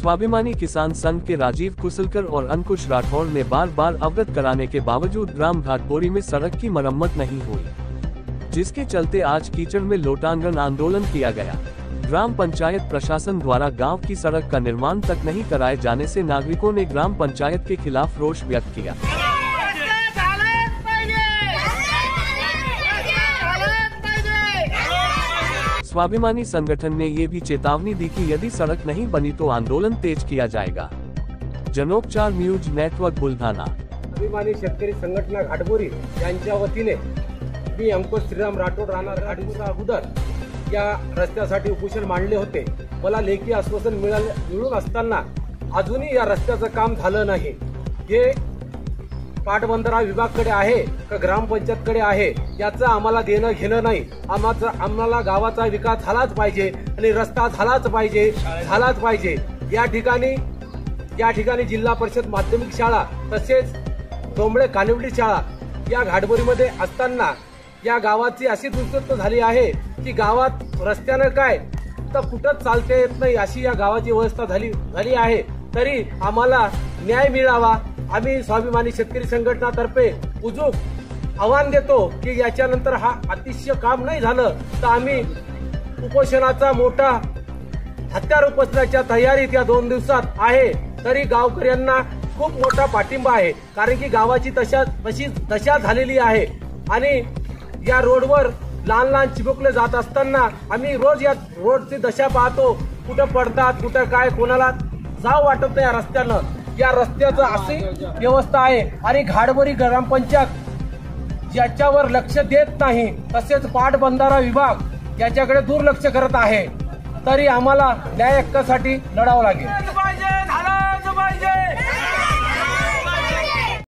स्वाभिमानी किसान संघ के राजीव कुसलकर और अंकुश राठौड़ ने बार बार अवगत कराने के बावजूद ग्राम घाटबोरी में सड़क की मरम्मत नहीं हुई, जिसके चलते आज कीचड़ में लोटांगन आंदोलन किया गया। ग्राम पंचायत प्रशासन द्वारा गांव की सड़क का निर्माण तक नहीं कराए जाने से नागरिकों ने ग्राम पंचायत के खिलाफ रोष व्यक्त किया। स्वाभिमानी संगठन ने ये भी चेतावनी दी कि यदि सड़क नहीं बनी तो आंदोलन तेज किया जाएगा। जनोपचार न्यूज नेटवर्क बुलढाणा। स्वाभिमानी शेतकरी संघटना घाटबोरी यांच्या वतीने मी अंकुश श्रीराम राठोड राहणार 8 दिवसा अगोदर या रस्त्यासाठी उपोषण मांडले होते। मला लेखी आश्वासन मिळून असताना अजूनही या रस्त्याचं काम झालं नाही। हे पाटबंधारा विभागाकडे आहे का ग्रामपंचायतकडे आहे याचं आम्हाला देणं घेणं नाही। आम्हाला गावाचा विकास झालाच पाहिजे आणि रस्ता झालाच पाहिजे। या ठिकाणी जिल्हा परिषद माध्यमिक शाळा तसेच डोंबळे कानिवली शाळा या घाटबोरीमध्ये असताना या गावाची अशी दुर्गती झाली आहे की गावात रस्त्यानं काय तर कुठंच चालते येत नाही अशी या गावाची अवस्था झाली आहे। तरी आम्हाला न्याय मिळावा आम्ही स्वाभिमानी शेतकरी संघटनातर्फे उजूक आव्हान देतो की याच्यानंतर हा अतिशय काम नाही झालं तर आम्ही उपोषणाचा मोठा हत्यार उपसण्याच्या तयारीत या 2 दिवसात आहे। तरी गावकऱ्यांना खूप मोठा पाठिंबा आहे, कारण की गावाची तशी दशा झालेली आहे आणि या रोडवर लहान चिमुकले जात असताना आम्ही रोज या रोडची दशा पाहतो। कुठं पडतात कुठं काय कोणाला जाव वाटत नाही रस्त्यानं। या रस्त्याचं अशी व्यवस्था आहे आणि घाटबोरी ग्रामपंचायत ज्याच्यावर लक्ष देत नाही तसेच पाटबंधारा विभाग याच्याकडे दुर्लक्ष करत आहे। तरी आम्हाला न्याय हक्कासाठी लढावं लागेल।